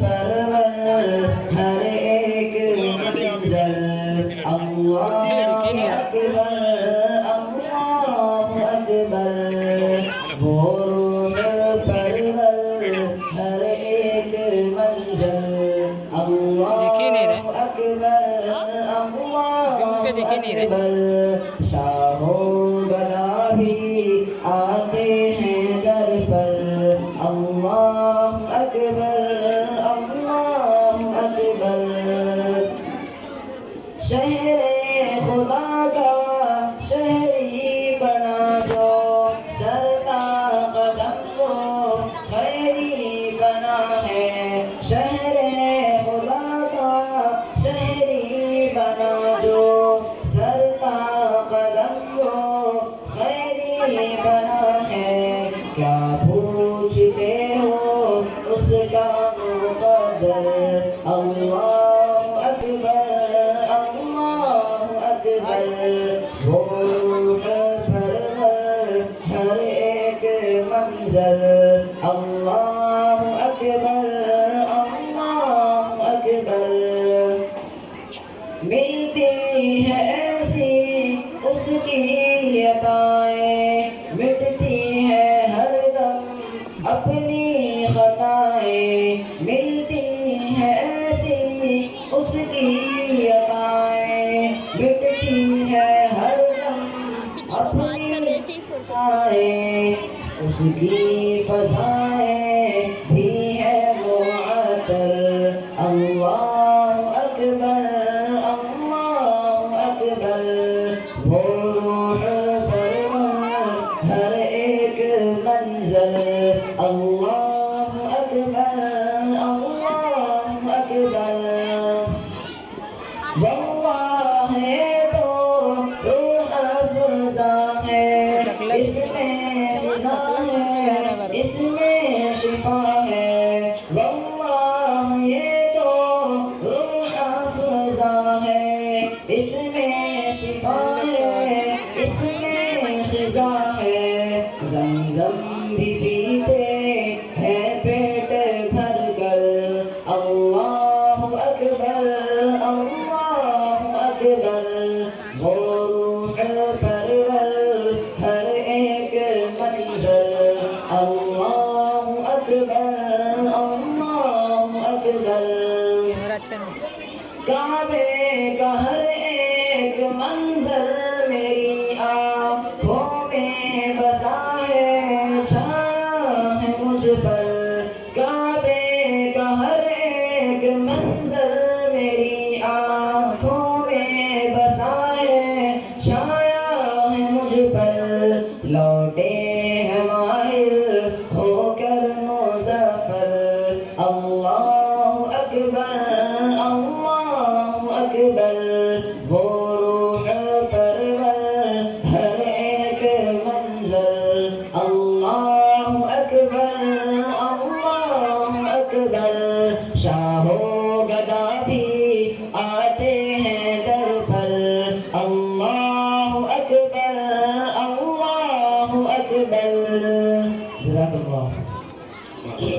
परवर हर एक मंजर अल्लाह अकबर अल्लाह अकबर वो रूह परवर हर एक मंजर अल्लाह अकबर अल्लाह अकबर शाहो गदा भी आते हैं दर पर अल्लाह अकबर अल्लाह अकबर शहरे खुदा का शहरी बना दो सरता कदम को खैरी बना है शहरे खुदा का शहरी बना दो सरता कदम को खैरी बना है क्या पूछते हो उसका मुक़द्दर अल्लाह अकबर अल्लाह अकबर वो रूह परवर हर एक मंजर अल्लाह अकबर अल्लाह अकबर मिलती है ऐसी उसकी अताएं मिटती है हरदम अपनी खताएं मिलती है ऐसी उसकी अताएं मिटती है हरदम अपनी खताएं उसकी फज़ाएं भी है मुअत्तर अल्लाह अकबर अल्लाह अकबर वो रूह परवर हर एक मंजर अल्लाह अकबर अल्लाह अकबर वल्लाह ये तो रूह अफ़ज़ा है इसमें फ़िज़ा है इसमें शिफा है वल्लाह ये तो रूह अफ़ज़ा है इसमें शिफा है इसमें फ़िज़ा है ज़मज़म भी पीते हैं पेट भर कर अल्लाह अकबर अल्लाह अकबर वो रूह परवर हर एक मंजर अल्लाह अकबर अल्लाह अकबर काबे का हर एक मंजर मेरी आँखों में बसा है छाया है मुझ पर काबे का हर एक मंजर मेरी आँखों में बसा है छाया है मुझ पर लौटे हैं माहिर होकर मुज़फ़्फ़र अल्लाह अकबर अल्लाह अकबर वो रूह परवर हर एक मंजर अल्लाह अकबर अल्लाह अकबर शाहो गदा भी